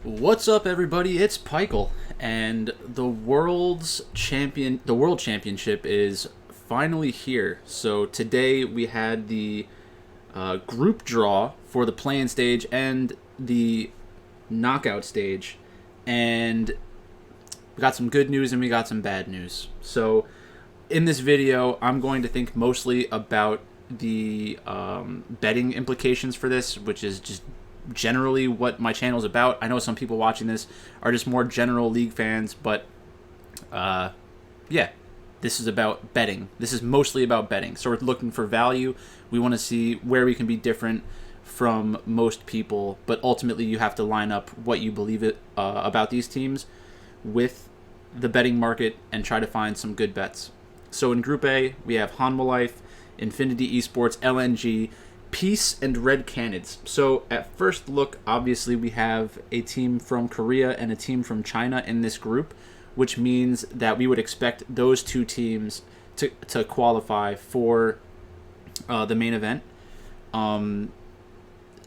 What's up, everybody? It's Pikel, and the world championship is finally here. So today we had the group draw for the play-in stage and the knockout stage, and we got some good news and we got some bad news. So in this video, I'm going to think mostly about the betting implications for this, which is just generally what my channel is about. I know some people watching this are just more general league fans, but yeah, this is about betting. This is mostly about betting. So we're looking for value. We want to see where we can be different from most people, but ultimately you have to line up what you believe about these teams with the betting market and try to find some good bets. So in Group A, we have Hanwha Life, Infinity Esports, LNG, Peace, and Red Canids. So at first look, obviously we have a team from Korea and a team from China in this group, which means that we would expect those two teams to qualify for the main event,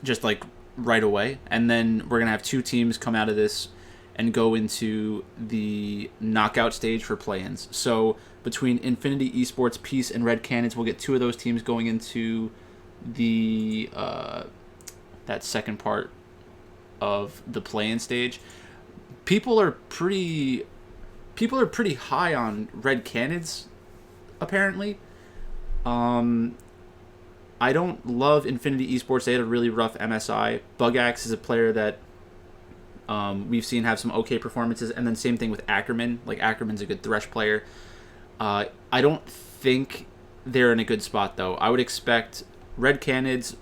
just like right away. And then we're going to have two teams come out of this and go into the knockout stage for play-ins. So between Infinity Esports, Peace, and Red Canids, we'll get two of those teams going into the that second part of the play-in stage. People are pretty high on Red Canids, apparently. I don't love Infinity Esports. They had a really rough MSI. Bugax is a player that we've seen have some okay performances, and then same thing with Ackerman. Like, Ackerman's a good Thresh player. I don't think they're in a good spot, though. I would expect Red Canids,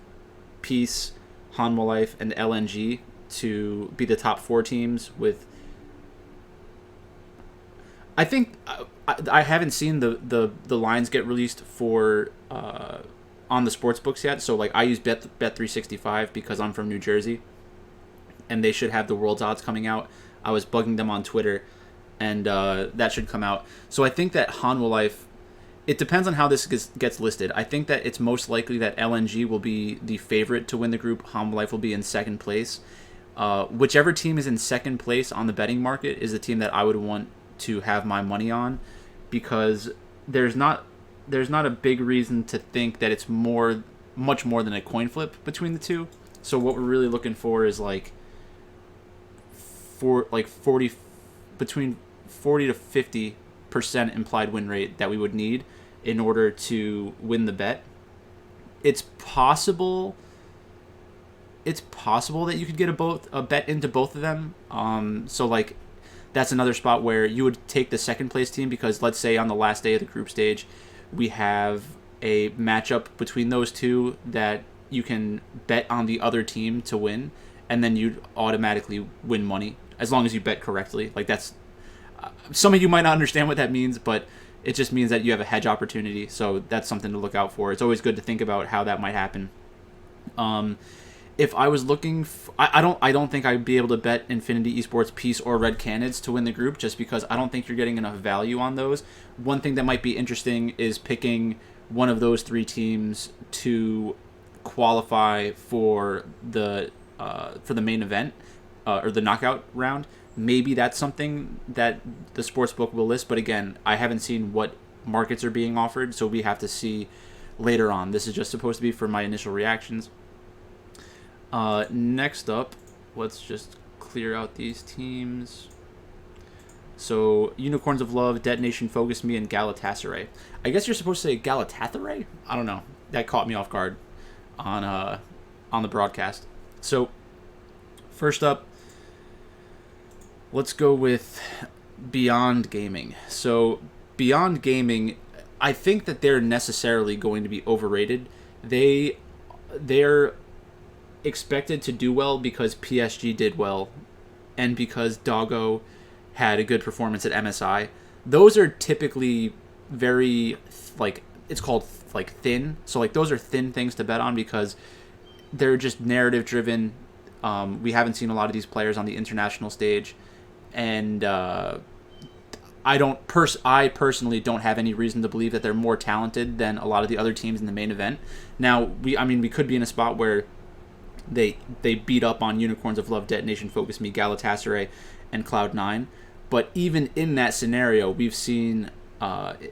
Peace, Hanwha Life, and LNG to be the top four teams with... I think... I haven't seen the lines get released for... on the sports books yet, so like I use Bet365 because I'm from New Jersey, and they should have the world's odds coming out. I was bugging them on Twitter, and that should come out. So I think that Hanwha Life... It depends on how this gets listed. I think that it's most likely that LNG will be the favorite to win the group. Hanwha Life will be in second place. Whichever team is in second place on the betting market is the team that I would want to have my money on, because there's not a big reason to think that it's much more than a coin flip between the two. So what we're really looking for is between 40 to 50% implied win rate that we would need in order to win the bet. It's possible that you could get a bet into both of them. So like that's another spot where you would take the second place team, because let's say on the last day of the group stage we have a matchup between those two that you can bet on the other team to win, and then you'd automatically win money as long as you bet correctly. Like, that's... some of you might not understand what that means, but it just means that you have a hedge opportunity, so that's something to look out for. It's always good to think about how that might happen. If I was looking... I don't think I'd be able to bet Infinity Esports, Peace, or Red Canids to win the group, just because I don't think you're getting enough value on those. One thing that might be interesting is picking one of those three teams to qualify for the main event, or the knockout round. Maybe that's something that the sportsbook will list, but again, I haven't seen what markets are being offered, so we have to see later on. This is just supposed to be for my initial reactions. Next up, let's just clear out these teams. So, Unicorns of Love, Detonation, Focus Me, and Galatasaray. I guess you're supposed to say Galatasaray? I don't know. That caught me off guard on the broadcast. So, first up, let's go with Beyond Gaming. So, Beyond Gaming, I think that they're necessarily going to be overrated. They're expected to do well because PSG did well, and because Doggo had a good performance at MSI. Those are typically very, like, it's called, like, thin. So, like, those are thin things to bet on because they're just narrative-driven. We haven't seen a lot of these players on the international stage. And I personally don't have any reason to believe that they're more talented than a lot of the other teams in the main event. Now, we could be in a spot where They beat up on Unicorns of Love, Detonation, Focus Me, Galatasaray, and Cloud9. But even in that scenario, we've seen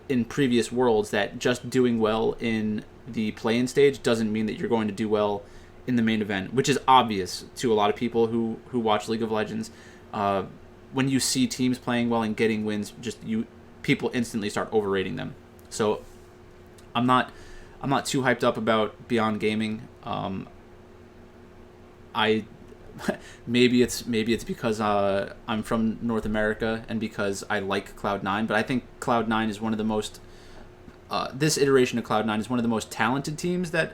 in previous worlds that just doing well in the play-in stage doesn't mean that you're going to do well in the main event, which is obvious to a lot of people who watch League of Legends. When you see teams playing well and getting wins, people instantly start overrating them. So I'm not too hyped up about Beyond Gaming. I maybe it's because I'm from North America and because I like Cloud9, but I think Cloud9 is one of the most this iteration of Cloud9 is one of the most talented teams that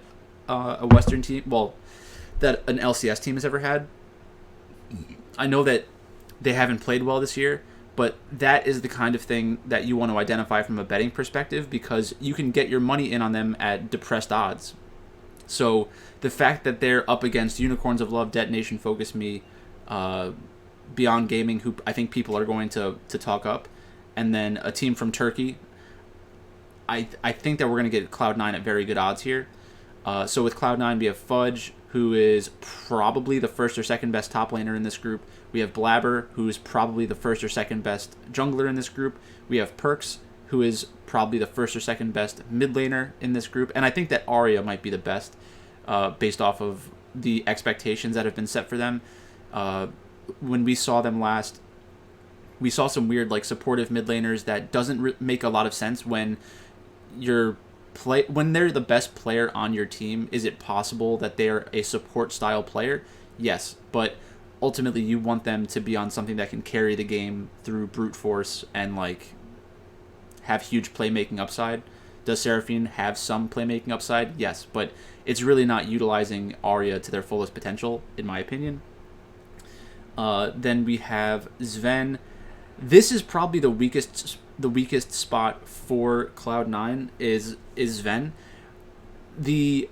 a Western team, that an LCS team has ever had. I know that they haven't played well this year, but that is the kind of thing that you want to identify from a betting perspective, because you can get your money in on them at depressed odds. So the fact that they're up against Unicorns of Love, Detonation, Focus Me, Beyond Gaming, who I think people are going to talk up, and then a team from Turkey, I think that we're going to get Cloud9 at very good odds here. So with Cloud9, we have Fudge, who is probably the first or second best top laner in this group. We have Blabber, who is probably the first or second best jungler in this group. We have Perks, who is probably the first or second best mid laner in this group. And I think that Arya might be the best based off of the expectations that have been set for them. When we saw them last, we saw some weird supportive mid laners that doesn't make a lot of sense when when they're the best player on your team. Is it possible that they're a support style player? Yes, but ultimately you want them to be on something that can carry the game through brute force and have huge playmaking upside. Does Seraphine have some playmaking upside? Yes, but it's really not utilizing Arya to their fullest potential, in my opinion. Then we have Zven. This is probably the weakest spot for Cloud9 is Zven. The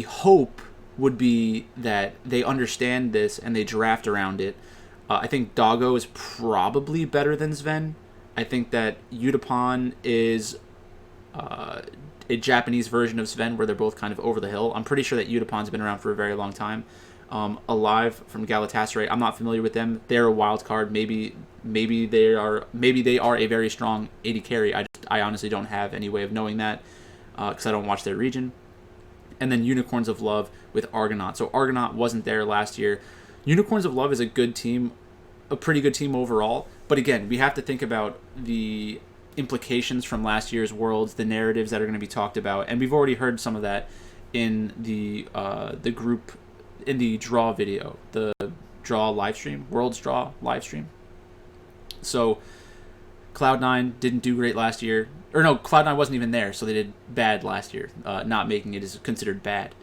hope would be that they understand this and they draft around it. I think Doggo is probably better than Zven. I think that Yutapon is a Japanese version of Zven where they're both kind of over the hill. I'm pretty sure that Yutapon's been around for a very long time. Alive from Galatasaray, I'm not familiar with them. They're a wild card. Maybe they are a very strong AD carry. I honestly don't have any way of knowing that because I don't watch their region. And then Unicorns of Love with Argonaut. So Argonaut wasn't there last year. Unicorns of Love is a good team, a pretty good team overall. But again, we have to think about the implications from last year's Worlds, the narratives that are going to be talked about, and we've already heard some of that in the group, in the draw video, the draw live stream, Worlds draw live stream. So Cloud9 didn't do great last year. Or no, Cloud9 wasn't even there, so they did bad last year. Not making it is considered bad.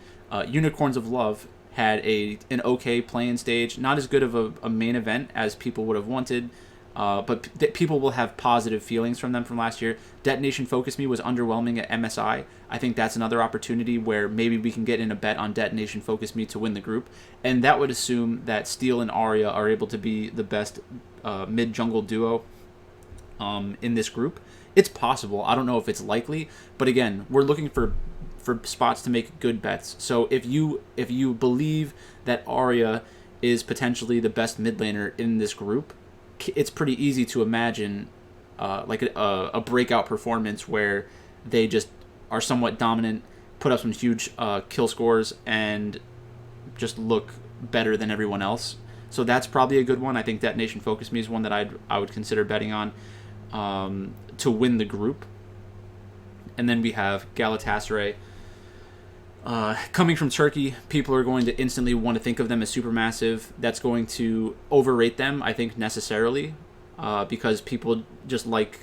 Unicorns of Love had an okay play-in stage, not as good of a main event as people would have wanted, but people will have positive feelings from them from last year. Detonation Focus Me was underwhelming at MSI. I think that's another opportunity where maybe we can get in a bet on Detonation Focus Me to win the group, and that would assume that Steel and Arya are able to be the best mid-jungle duo in this group. It's possible. I don't know if it's likely, but again, we're looking for spots to make good bets. So if you believe that Arya is potentially the best mid laner in this group, it's pretty easy to imagine a breakout performance where they just are somewhat dominant, put up some huge kill scores, and just look better than everyone else. So that's probably a good one. I think Detonation Focus Me is one that I would consider betting on to win the group. And then we have Galatasaray. Coming from Turkey, people are going to instantly want to think of them as supermassive. That's going to overrate them, I think, necessarily, because people just like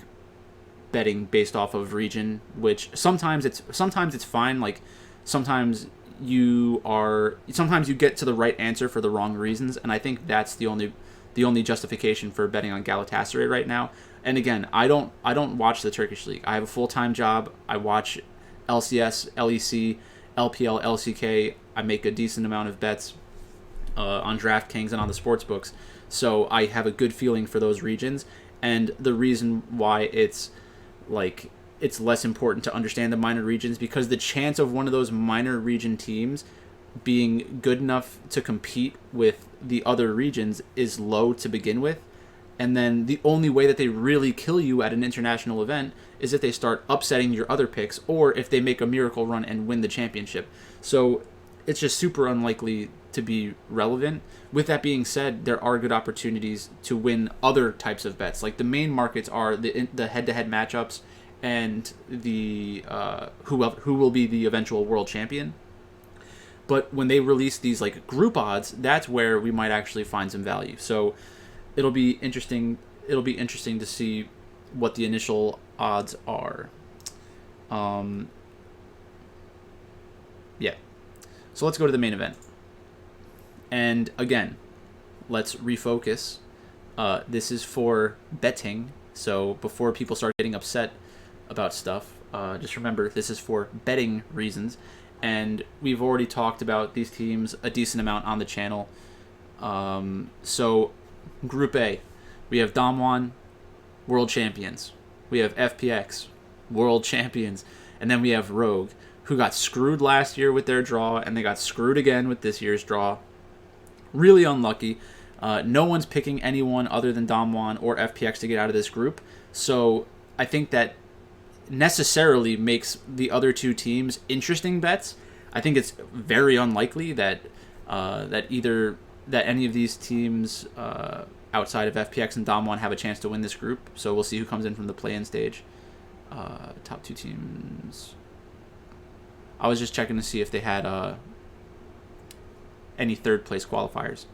betting based off of region, which sometimes it's fine. Like sometimes you get to the right answer for the wrong reasons, and I think that's the only justification for betting on Galatasaray right now. And again, I don't watch the Turkish league. I have a full-time job. I watch LCS, LEC, LPL, LCK. I make a decent amount of bets on DraftKings and on the sports books. So I have a good feeling for those regions. And the reason why it's less important to understand the minor regions, because the chance of one of those minor region teams being good enough to compete with the other regions is low to begin with. And then the only way that they really kill you at an international event is if they start upsetting your other picks, or if they make a miracle run and win the championship. So it's just super unlikely to be relevant. With that being said, there are good opportunities to win other types of bets. Like the main markets are the head-to-head matchups and the who will be the eventual world champion. But when they release these like group odds, that's where we might actually find some value. So it'll be interesting. It'll be interesting to see what the initial odds are. Yeah. So let's go to the main event. And again, let's refocus. This is for betting. So before people start getting upset about stuff, just remember this is for betting reasons. And we've already talked about these teams a decent amount on the channel. So Group A, we have Damwon, world champions. We have FPX, world champions. And then we have Rogue, who got screwed last year with their draw, and they got screwed again with this year's draw. Really unlucky. No one's picking anyone other than Damwon or FPX to get out of this group. So I think that necessarily makes the other two teams interesting bets. I think it's very unlikely that any of these teams outside of FPX and Damwon have a chance to win this group. So we'll see who comes in from the play-in stage. Top two teams. I was just checking to see if they had any third place qualifiers.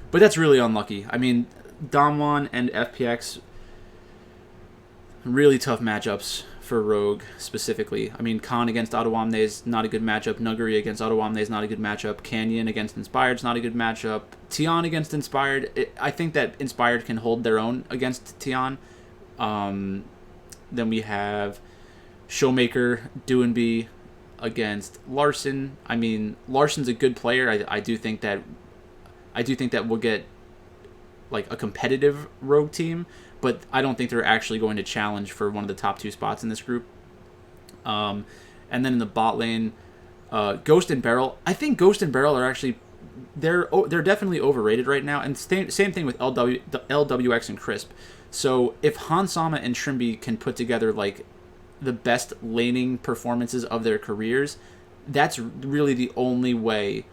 But that's really unlucky. I mean, Damwon and FPX, really tough matchups for Rogue specifically. I mean, Khan against Adewamne is not a good matchup. Nuguri against Adewamne is not a good matchup. Canyon against Inspired is not a good matchup. Tian against Inspired, I think that Inspired can hold their own against Tian. Then we have Showmaker, Duanby against Larson. I mean, Larson's a good player. I do think that we'll get like a competitive Rogue team, but I don't think they're actually going to challenge for one of the top two spots in this group. And then in the bot lane, Ghost and Beryl. I think Ghost and Beryl are actually they're definitely overrated right now. And same thing with LWX and Crisp. So if Hansama and Trimby can put together like the best laning performances of their careers, that's really the only way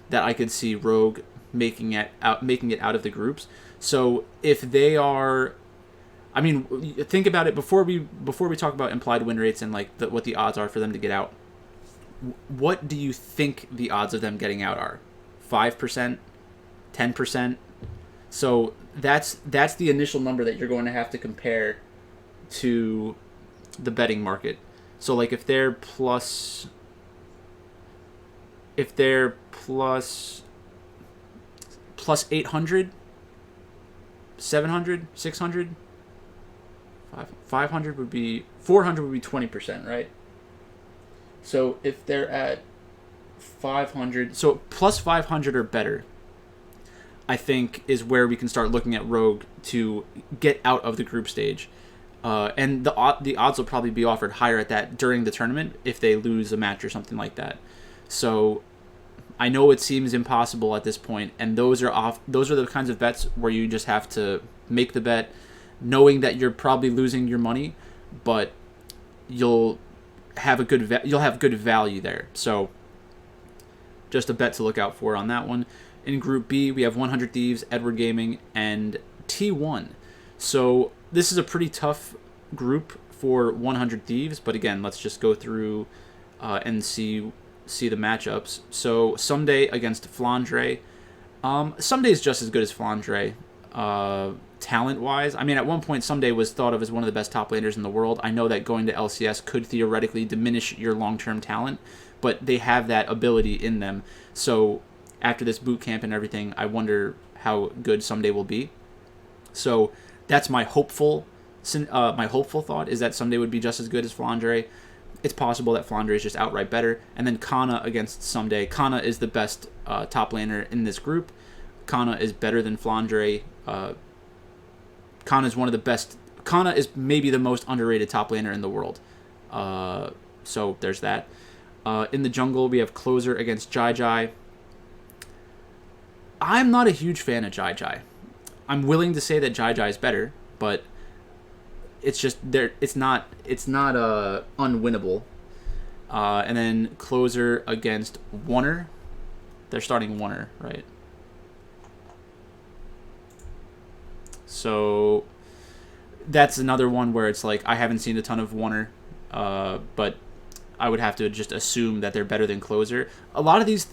that I could see Rogue making it out of the groups. So if they are, I mean, think about it before we talk about implied win rates and like what the odds are for them to get out. What do you think the odds of them getting out are? 5%, 10%. So that's the initial number that you're going to have to compare to the betting market. So like if they're plus 800, 700, 600, 500 would be 400 would be 20%, right? So if they're at 500, so plus 500 or better, I think is where we can start looking at Rogue to get out of the group stage. And the odds will probably be offered higher at that during the tournament if they lose a match or something like that. So I know it seems impossible at this point, and those are the kinds of bets where you just have to make the bet knowing that you're probably losing your money, but you'll have good value there. So just a bet to look out for on that one. In Group B, we have 100 Thieves, Edward Gaming, and T1. So this is a pretty tough group for 100 Thieves, but again, let's just go through and see the matchups. So Someday against Flandre. Someday is just as good as Flandre, talent-wise. I mean, at one point, Someday was thought of as one of the best top laners in the world. I know that going to LCS could theoretically diminish your long-term talent, but they have that ability in them. So after this boot camp and everything, I wonder how good Someday will be. So that's my hopeful thought, is that Someday would be just as good as Flandre. It's possible that Flandre is just outright better. And then Kana against Someday. Kana is the best top laner in this group. Kana is better than Flandre. Kana is one of the best. Kana is maybe the most underrated top laner in the world. So there's that. In the jungle, we have Closer against Jai Jai. I'm not a huge fan of Jai Jai. I'm willing to say that Jai Jai is better, but it's just there. It's not unwinnable. And then Closer against Wunner. They're starting Wunner, right? So that's another one where it's like I haven't seen a ton of Wunner, but I would have to just assume that they're better than Closer. A lot of these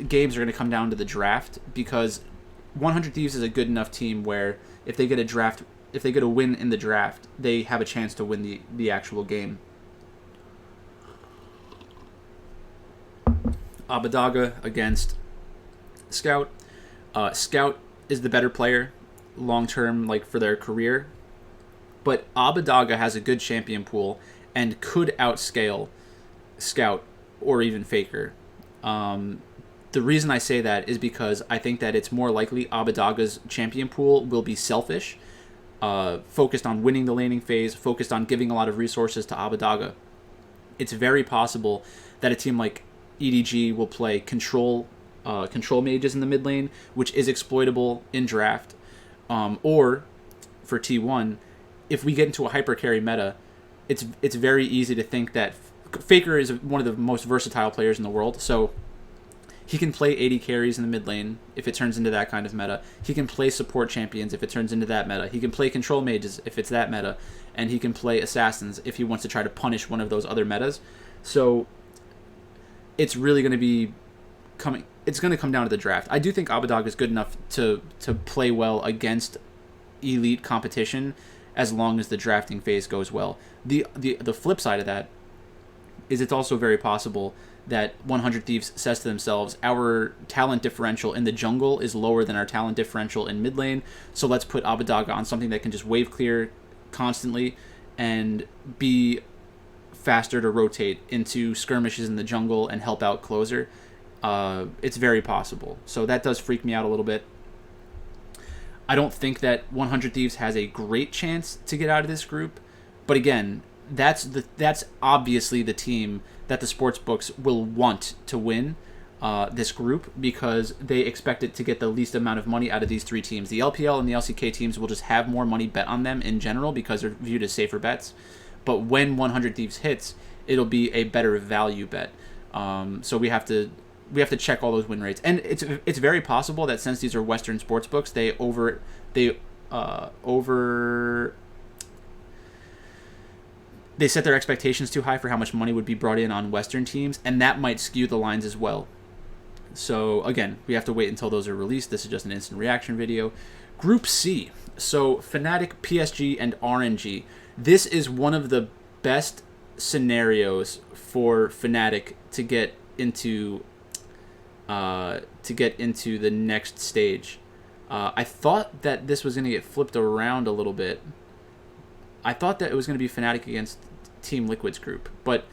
games are going to come down to the draft, because 100 Thieves is a good enough team where if they get a win in the draft, they have a chance to win the actual game. Abbedagge against Scout. Scout is the better player long term, like for their career, but Abbedagge has a good champion pool and could outscale Scout or even Faker. The reason I say that is because I think that it's more likely Abbedagge's champion pool will be selfish, focused on winning the laning phase, focused on giving a lot of resources to Abbedagge. It's very possible that a team like EDG will play control mages in the mid lane, which is exploitable in draft. Or for T1, if we get into a hyper carry meta, it's very easy to think that Faker is one of the most versatile players in the world, so he can play 80 carries in the mid lane if it turns into that kind of meta. He can play support champions if it turns into that meta. He can play control mages if it's that meta, and he can play assassins if he wants to try to punish one of those other metas. So it's really going to be it's going to come down to the draft. I do think Abbedagge is good enough to play well against elite competition as long as the drafting phase goes well. The flip side of that is it's also very possible that 100 Thieves says to themselves, our talent differential in the jungle is lower than our talent differential in mid lane, so let's put Abbedagge on something that can just wave clear constantly and be faster to rotate into skirmishes in the jungle and help out Closer. It's very possible. So that does freak me out a little bit. I don't think that 100 Thieves has a great chance to get out of this group, but again, that's obviously the team that the sports books will want to win this group, because they expect it to get the least amount of money out of these three teams. The LPL and the LCK teams will just have more money bet on them in general because they're viewed as safer bets. But when 100 Thieves hits, it'll be a better value bet. So we have to check all those win rates, and it's very possible that since these are Western sports books, they set their expectations too high for how much money would be brought in on Western teams, and that might skew the lines as well. So again, we have to wait until those are released. This is just an instant reaction video. Group C. So Fnatic, PSG, and RNG. This is one of the best scenarios for Fnatic to get into the next stage. I thought that this was going to get flipped around a little bit. I thought that it was going to be Fnatic against Team Liquid's group, but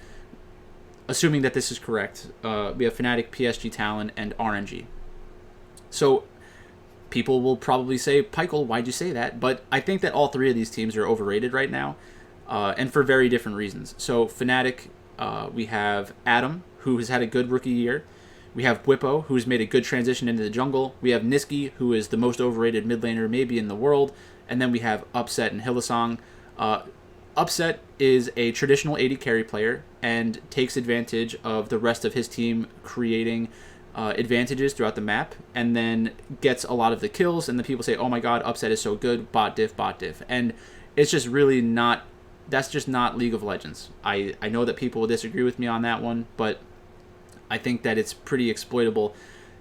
assuming that this is correct, we have Fnatic, PSG, Talon, and RNG. So people will probably say, Pykel, why'd you say that? But I think that all three of these teams are overrated right now, and for very different reasons. So Fnatic, we have Adam, who has had a good rookie year. We have Bwipo, who's made a good transition into the jungle. We have Nisqy, who is the most overrated mid laner maybe in the world. And then we have Upset and Hylissang. Upset is a traditional AD carry player and takes advantage of the rest of his team creating advantages throughout the map, and then gets a lot of the kills, and the people say, oh my god, Upset is so good, bot diff. And it's just really not, that's just not League of Legends. I know that people will disagree with me on that one, but I think that it's pretty exploitable.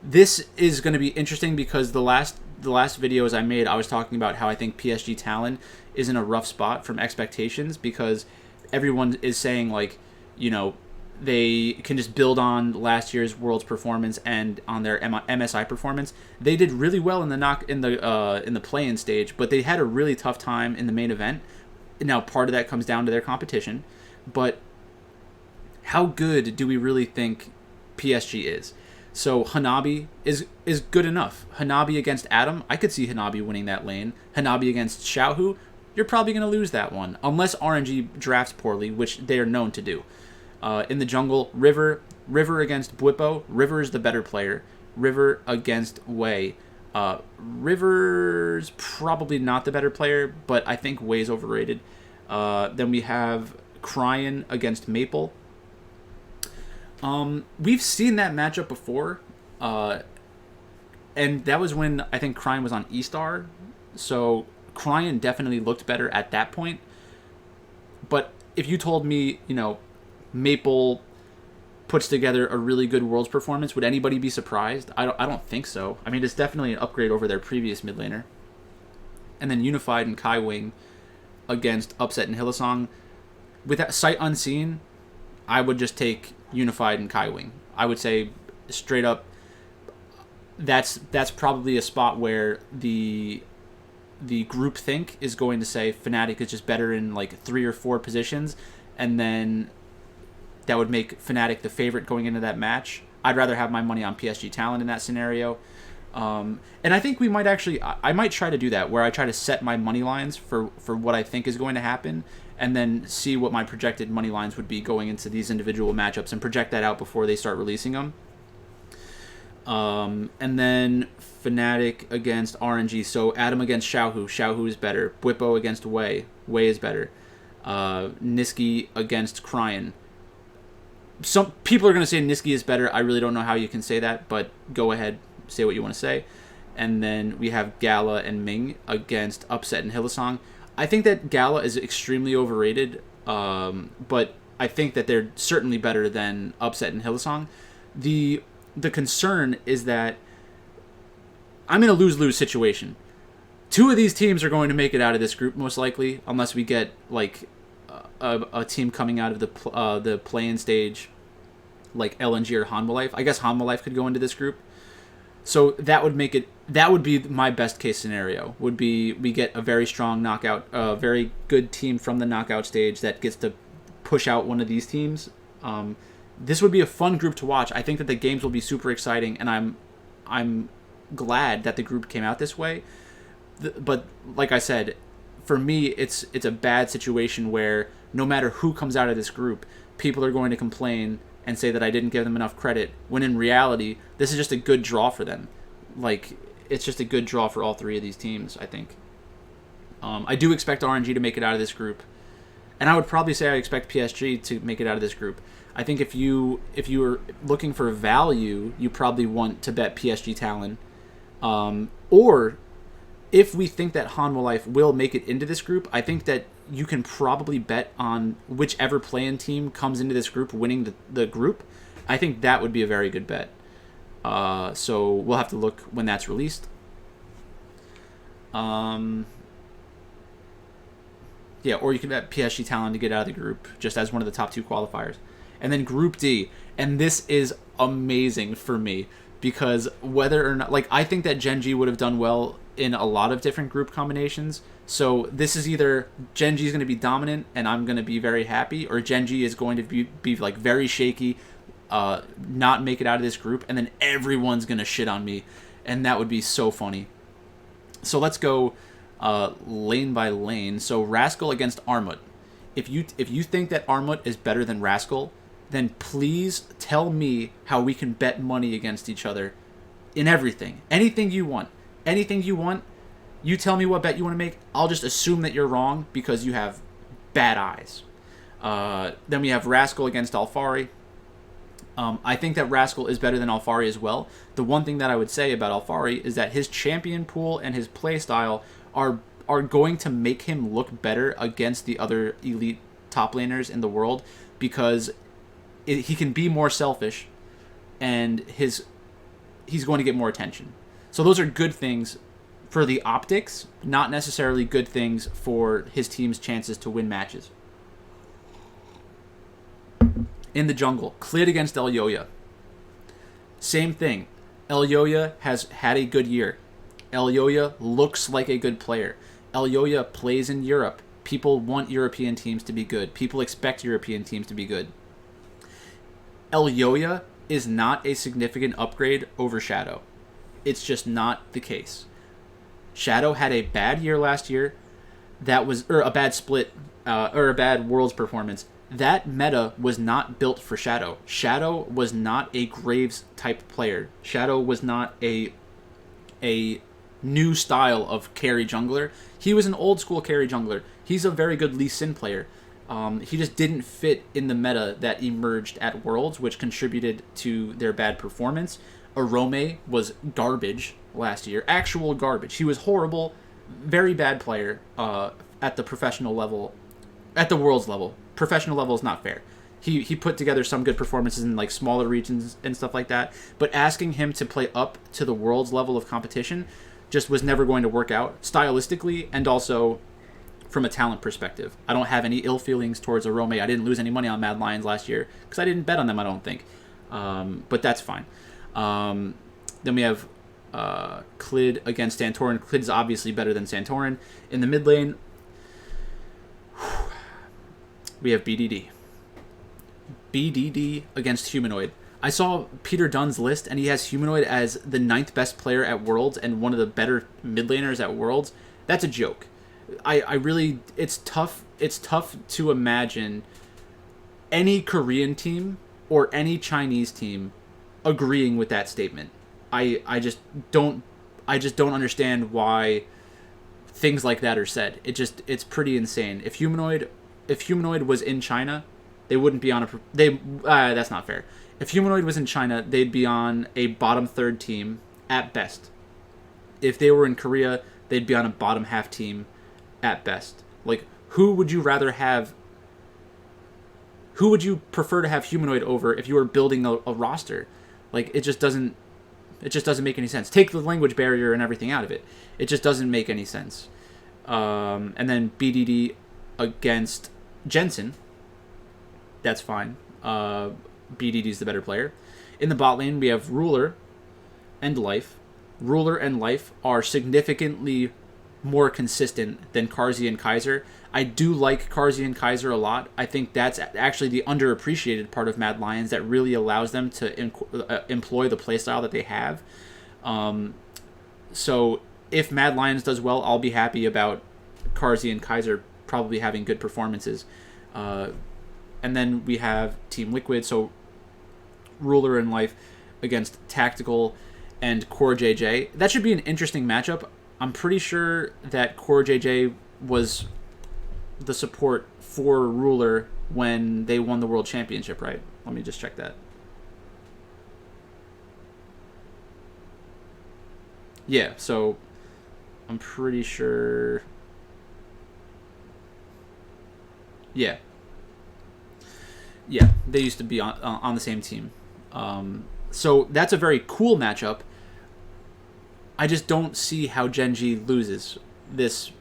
This is going to be interesting because the last videos I made, I was talking about how I think PSG Talon is in a rough spot from expectations, because everyone is saying, like, you know, they can just build on last year's Worlds performance and on their MSI performance. They did really well in the play-in stage, but they had a really tough time in the main event. Now, part of that comes down to their competition, but how good do we really think PSG is? So Hanabi is good enough. Hanabi against Adam, I could see Hanabi winning that lane. Hanabi against Xiaohu, you're probably going to lose that one, unless RNG drafts poorly, which they are known to do. In the jungle, River. River against Bwipo. River is the better player. River against Wei. River's probably not the better player, but I think Wei's overrated. Then we have Cryan against Maple. We've seen that matchup before, and that was when I think Cryan was on E-Star, so Cryan definitely looked better at that point. But if you told me, Maple puts together a really good Worlds performance, would anybody be surprised? I don't think so. I mean, it's definitely an upgrade over their previous mid laner. And then Unified and Kai Wing against Upset and Hylissang. With that sight unseen, I would just take Unified and Kai Wing. I would say straight up, that's probably a spot where the group think is going to say Fnatic is just better in like 3 or 4 positions, and then that would make Fnatic the favorite going into that match. I'd rather have my money on PSG Talent in that scenario. And I think we might actually, I might try to do that, where I try to set my money lines for what I think is going to happen, and then see what my projected money lines would be going into these individual matchups and project that out before they start releasing them. And then Fnatic against RNG. So Adam against Xiaohu. Xiaohu is better. Bwipo against Wei. Wei is better. Niski against Cryan. Some people are going to say Niski is better. I really don't know how you can say that, but go ahead, say what you want to say. And then we have Gala and Ming against Upset and Hylissang. I think that Gala is extremely overrated, but I think that they're certainly better than Upset and Hylissang. The concern is that I'm in a lose-lose situation. 2 of these teams are going to make it out of this group most likely, unless we get like a team coming out of the play-in stage, like LNG or Hanwha Life. I guess Hanwha Life could go into this group. So that would make it. That would be my best case scenario. Would be we get a very strong knockout, a very good team from the knockout stage that gets to push out one of these teams. This would be a fun group to watch. I think that the games will be super exciting, and I'm glad that the group came out this way. But like I said, for me, it's a bad situation where no matter who comes out of this group, people are going to complain and say that I didn't give them enough credit, when in reality, this is just a good draw for them. Like, it's just a good draw for all 3 of these teams, I think. I do expect RNG to make it out of this group. And I would probably say I expect PSG to make it out of this group. I think if you are looking for value, you probably want to bet PSG Talon. Or if we think that Hanwha Life will make it into this group, I think that you can probably bet on whichever play-in team comes into this group winning the group. I think that would be a very good bet. So we'll have to look when that's released. Yeah, or you can bet PSG Talon to get out of the group, just as one of the top 2 qualifiers. And then Group D, and this is amazing for me, because whether or not, like, I think that Gen G would have done well in a lot of different group combinations. So this is either Gen G is going to be dominant and I'm going to be very happy, or Gen G is going to be like very shaky, not make it out of this group, and then everyone's going to shit on me, and that would be so funny. So let's go lane by lane. So Rascal against Armut. If you think that Armut is better than Rascal, then please tell me how we can bet money against each other in everything. Anything you want. Anything you want. You tell me what bet you want to make. I'll just assume that you're wrong because you have bad eyes. Then we have Rascal against Alphari. I think that Rascal is better than Alphari as well. The one thing that I would say about Alphari is that his champion pool and his playstyle are going to make him look better against the other elite top laners in the world, because he can be more selfish, and he's going to get more attention. So those are good things for the optics, not necessarily good things for his team's chances to win matches. In the jungle, Clid against Elyoya. Same thing. Elyoya has had a good year. Elyoya looks like a good player. Elyoya plays in Europe. People want European teams to be good. People expect European teams to be good. Elyoya is not a significant upgrade over Shadow. It's just not the case. Shadow had a bad year last year. That was a bad split, or a bad Worlds performance. that meta was not built for Shadow. Shadow was not a Graves type player. Shadow was not a new style of carry jungler. He was an old school carry jungler. He's a very good Lee Sin player. He just didn't fit in the meta that emerged at Worlds, which contributed to their bad performance. Arome was garbage last year. Actual garbage. He was horrible. Very bad player at the professional level. At the Worlds level. Professional level is not fair. He put together some good performances in like smaller regions and stuff like that. But asking him to play up to the Worlds level of competition just was never going to work out stylistically and also from a talent perspective. I don't have any ill feelings towards Arome. I didn't lose any money on Mad Lions last year because I didn't bet on them, I don't think. But that's fine. Then we have Clid against Santorin. Clid's obviously better than Santorin. In the mid lane, we have BDD. BDD against Humanoid. I saw Peter Dunn's list, and he has Humanoid as the 9th best player at Worlds and one of the better mid laners at Worlds. That's a joke. I really, it's tough to imagine any Korean team or any Chinese team agreeing with that statement. I just don't understand why things like that are said. It's pretty insane. If Humanoid was in China, they wouldn't be on that's not fair. If Humanoid was in China, they'd be on a bottom third team at best. If they were in Korea, they'd be on a bottom half team at best. Like, who would you rather have? Who would you prefer to have Humanoid over if you were building a roster? Like, it just doesn't make any sense. Take the language barrier and everything out of it. It just doesn't make any sense. And then BDD against Jensen. That's fine. BDD's the better player. In the bot lane, we have Ruler and Life. Ruler and Life are significantly more consistent than Carzzy and Kaiser. I do like Carzzy and Kaiser a lot. I think that's actually the underappreciated part of Mad Lions that really allows them to employ the playstyle that they have. So if Mad Lions does well, I'll be happy about Carzzy and Kaiser probably having good performances. And then we have Team Liquid, so Ruler and Life against Tactical and Core JJ. That should be an interesting matchup. I'm pretty sure that Core JJ was the support for Ruler when they won the World Championship, right? Let me just check that. Yeah, so I'm pretty sure... Yeah, they used to be on the same team. So that's a very cool matchup. I just don't see how Gen.G loses this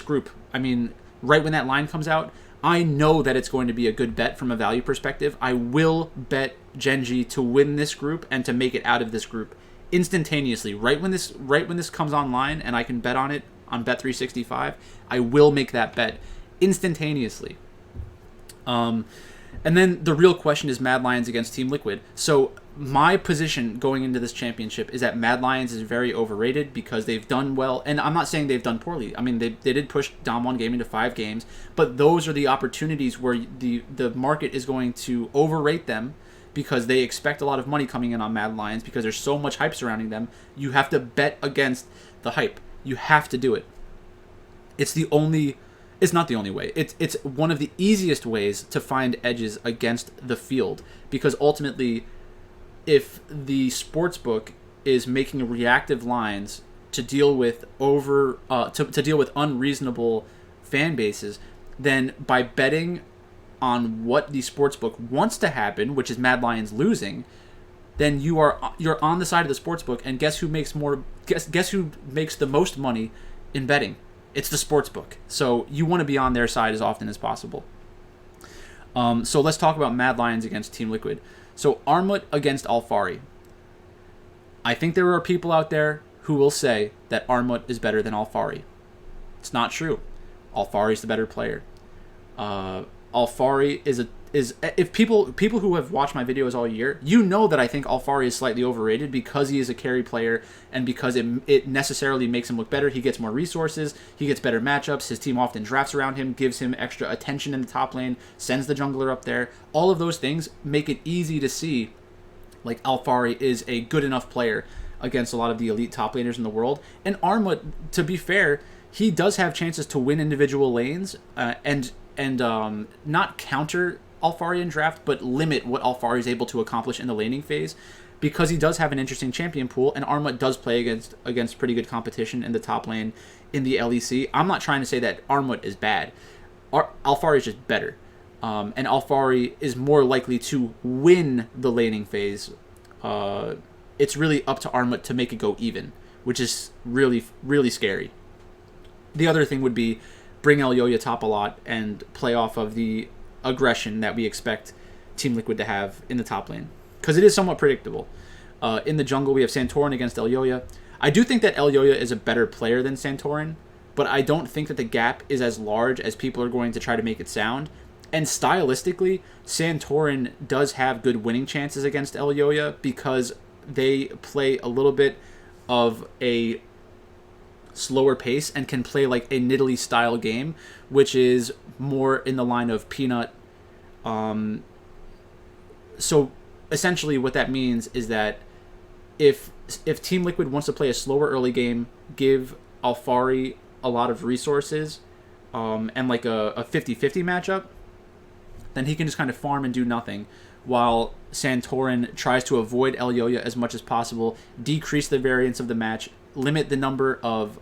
group. I mean, right when that line comes out, I know that it's going to be a good bet from a value perspective. I will bet Gen.G to win this group and to make it out of this group instantaneously. Right when this comes online and I can bet on it on Bet365, I will make that bet instantaneously. And then the real question is Mad Lions against Team Liquid. So my position going into this championship is that Mad Lions is very overrated because they've done well. And I'm not saying they've done poorly. I mean, they did push Dom1 Gaming to 5 games. But those are the opportunities where the market is going to overrate them because they expect a lot of money coming in on Mad Lions because there's so much hype surrounding them. You have to bet against the hype. You have to do it. It's not the only way. It's one of the easiest ways to find edges against the field because ultimately, if the sportsbook is making reactive lines to deal with to deal with unreasonable fan bases, then by betting on what the sportsbook wants to happen, which is Mad Lions losing, then you're on the side of the sportsbook, and guess who makes the most money in betting? It's the sportsbook. So you want to be on their side as often as possible. So let's talk about Mad Lions against Team Liquid. So Armut against Alphari. I think there are people out there who will say that Armut is better than Alphari. It's not true. Alphari is the better player. Alphari is, if people who have watched my videos all year, you know that I think Alfari is slightly overrated because he is a carry player and because it necessarily makes him look better. He gets more resources, he gets better matchups, his team often drafts around him, gives him extra attention in the top lane, sends the jungler up there. All of those things make it easy to see like Alfari is a good enough player against a lot of the elite top laners in the world. And Armut, to be fair, he does have chances to win individual lanes and not counter Alfari in draft, but limit what Alfari is able to accomplish in the laning phase, because he does have an interesting champion pool, and Armut does play against pretty good competition in the top lane in the LEC. I'm not trying to say that Armut is bad. Alfari is just better. And Alfari is more likely to win the laning phase. It's really up to Armut to make it go even, which is really, really scary. The other thing would be bring Elyoya top a lot and play off of the aggression that we expect Team Liquid to have in the top lane, because it is somewhat predictable. In the jungle, we have Santorin against Elyoya. I do think that Elyoya is a better player than Santorin, but I don't think that the gap is as large as people are going to try to make it sound. And stylistically, Santorin does have good winning chances against Elyoya because they play a little bit of a slower pace and can play like a Nidalee style game, which is more in the line of Peanut. So essentially what that means is that if Team Liquid wants to play a slower early game, give Alfari a lot of resources, and like a 50-50 matchup, then he can just kind of farm and do nothing, while Santorin tries to avoid Elyoya as much as possible, decrease the variance of the match, limit the number of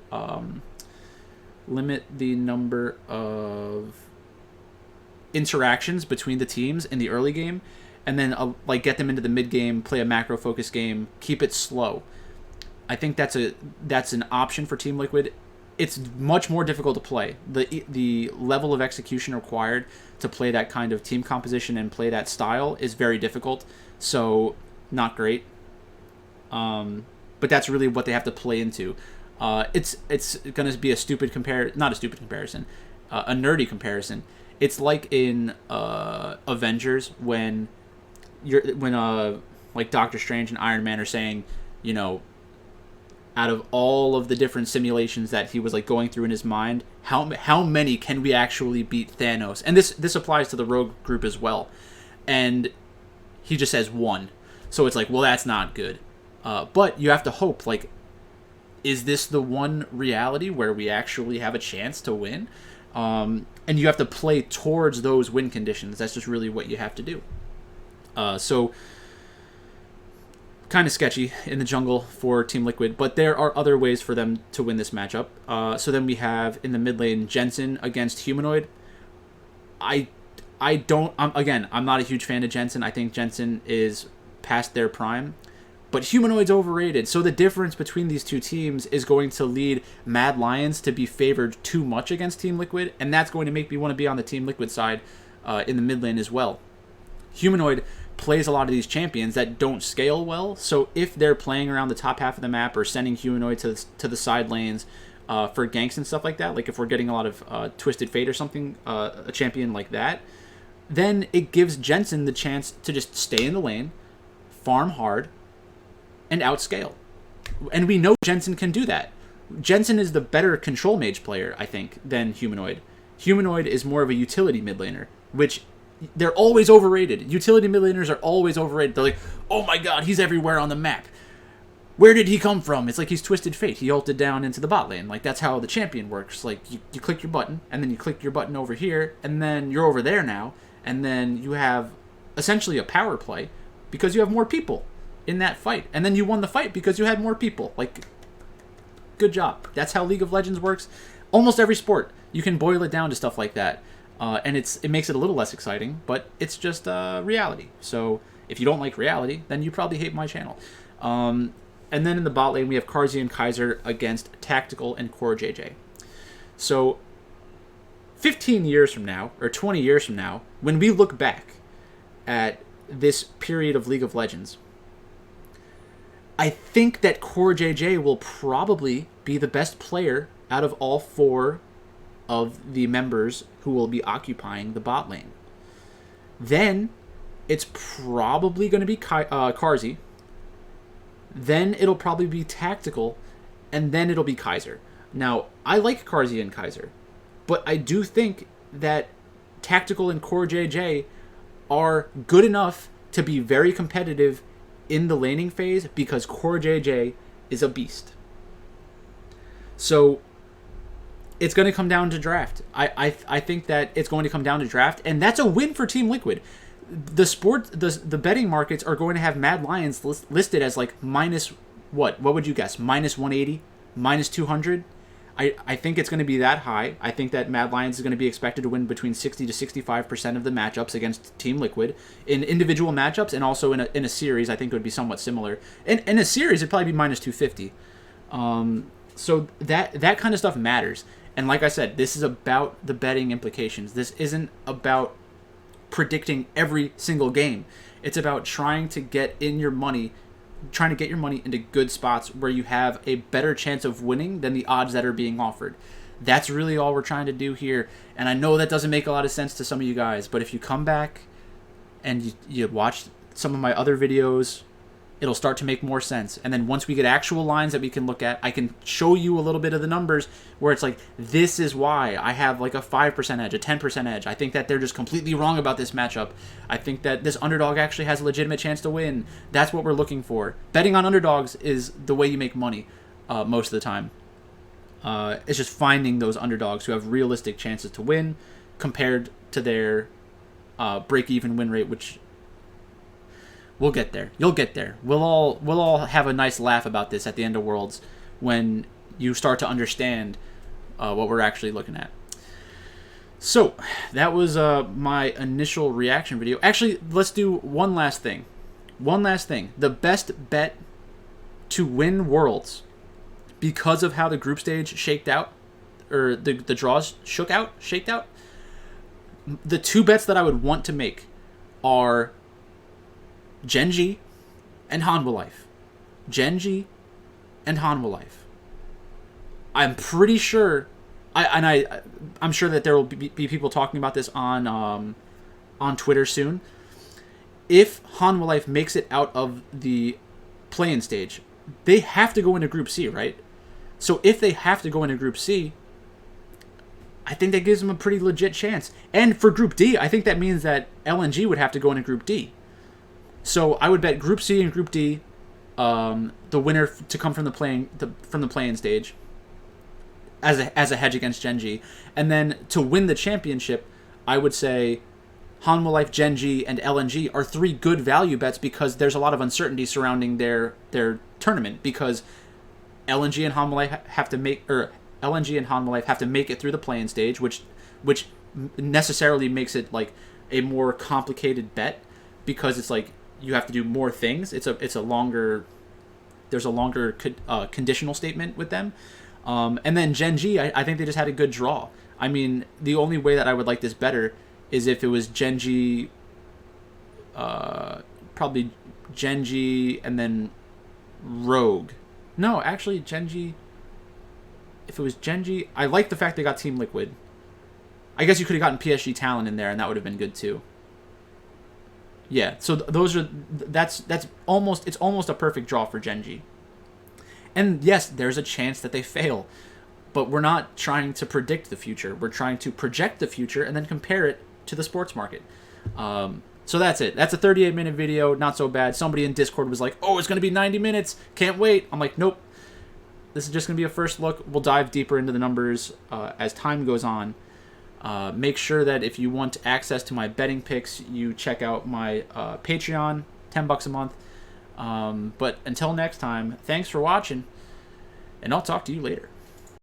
interactions between the teams in the early game, and then like get them into the mid game, play a macro focus game, keep it slow. I think that's an option for Team Liquid. It's much more difficult to play. The level of execution required to play that kind of team composition and play that style is very difficult, so not great. But that's really what they have to play into. It's going to be a nerdy comparison. It's like in Avengers when like Doctor Strange and Iron Man are saying, you know, out of all of the different simulations that he was like going through in his mind, how many can we actually beat Thanos? And this applies to the Rogue group as well. And he just says one. So it's like, well, that's not good. But you have to hope, like, is this the one reality where we actually have a chance to win? And you have to play towards those win conditions. That's just really what you have to do. So kind of sketchy in the jungle for Team Liquid, but there are other ways for them to win this matchup. So then we have in the mid lane Jensen against Humanoid. I'm not a huge fan of Jensen. I think Jensen is past their prime, but Humanoid's overrated. So the difference between these two teams is going to lead Mad Lions to be favored too much against Team Liquid, and that's going to make me want to be on the Team Liquid side in the mid lane as well. Humanoid plays a lot of these champions that don't scale well, so if they're playing around the top half of the map or sending Humanoid to the side lanes for ganks and stuff like that, like if we're getting a lot of Twisted Fate or something, a champion like that, then it gives Jensen the chance to just stay in the lane, farm hard, and outscale. And we know Jensen can do that. Jensen is the better control mage player, I think, than Humanoid. Humanoid is more of a utility mid laner, which they're always overrated. Utility mid laners are always overrated. They're like, oh my god, he's everywhere on the map. Where did he come from? It's like he's Twisted Fate. He ulted down into the bot lane. Like, that's how the champion works. Like, you click your button, and then you click your button over here, and then you're over there now, and then you have essentially a power play because you have more people in that fight. And then you won the fight because you had more people. Like, good job. That's how League of Legends works. Almost every sport, you can boil it down to stuff like that. And it makes it a little less exciting, but it's just reality. So if you don't like reality, then you probably hate my channel. And then in the bot lane, we have Carzzy and Kaiser against Tactical and CoreJJ. So 15 years from now, or 20 years from now, when we look back at this period of League of Legends, I think that CoreJJ will probably be the best player out of all four of the members who will be occupying the bot lane. Then it's probably going to be Carzzy. Then it'll probably be Tactical, and then it'll be Kaiser. Now, I like Carzzy and Kaiser, but I do think that Tactical and Core JJ are good enough to be very competitive in the laning phase because Core JJ is a beast. So it's going to come down to draft. I think that it's going to come down to draft, and that's a win for Team Liquid. The betting markets are going to have Mad Lions listed as like minus what? What would you guess? Minus 180, minus 200. I think it's going to be that high. I think that Mad Lions is going to be expected to win between 60 to 65% of the matchups against Team Liquid in individual matchups, and also in a series. I think it would be somewhat similar. In a series, it'd probably be minus 250. So that kind of stuff matters. And like I said, this is about the betting implications. This isn't about predicting every single game. It's about trying to get your money into good spots where you have a better chance of winning than the odds that are being offered. That's really all we're trying to do here. And I know that doesn't make a lot of sense to some of you guys, but if you come back and you watch some of my other videos, it'll start to make more sense. And then once we get actual lines that we can look at, I can show you a little bit of the numbers where it's like, this is why I have like a 5% edge, a 10% edge. I think that they're just completely wrong about this matchup. I think that this underdog actually has a legitimate chance to win. That's what we're looking for. Betting on underdogs is the way you make money most of the time. It's just finding those underdogs who have realistic chances to win compared to their break-even win rate, which... We'll get there. You'll get there. We'll all have a nice laugh about this at the end of Worlds when you start to understand what we're actually looking at. So that was my initial reaction video. Actually, let's do one last thing. The best bet to win Worlds because of how the group stage shaked out, or the draws shaked out. The two bets that I would want to make are Gen G and Hanwha Life. Gen-G and Hanwha Life. I'm pretty sure, I'm sure that there will be people talking about this on Twitter soon. If Hanwha Life makes it out of the play-in stage, they have to go into Group C, right? So if they have to go into Group C, I think that gives them a pretty legit chance. And for Group D, I think that means that LNG would have to go into Group D. So I would bet Group C and Group D, the winner to come from the play-in stage, as a hedge against Gen-G, and then to win the championship, I would say Hanwha Life, Gen-G, and LNG are three good value bets because there's a lot of uncertainty surrounding their tournament, because LNG and Hanwha Life have to make it through the play-in stage, which necessarily makes it like a more complicated bet, because it's like you have to do more things. There's a longer conditional statement with them. And then Gen-G, I think they just had a good draw. I mean, the only way that I would like this better is if it was Gen-G, probably Gen-G and then Rogue. No, actually, Gen-G, if it was Gen-G, I like the fact they got Team Liquid. I guess you could have gotten PSG Talon in there, and that would have been good too. Yeah, so that's almost a perfect draw for Gen-G. And yes, there's a chance that they fail, but we're not trying to predict the future. We're trying to project the future and then compare it to the sports market. So that's it. That's a 38-minute video. Not so bad. Somebody in Discord was like, "Oh, it's going to be 90 minutes. Can't wait." I'm like, "Nope. This is just going to be a first look. We'll dive deeper into the numbers as time goes on." Make sure that if you want access to my betting picks, you check out my Patreon, $10 a month. But until next time, thanks for watching, and I'll talk to you later.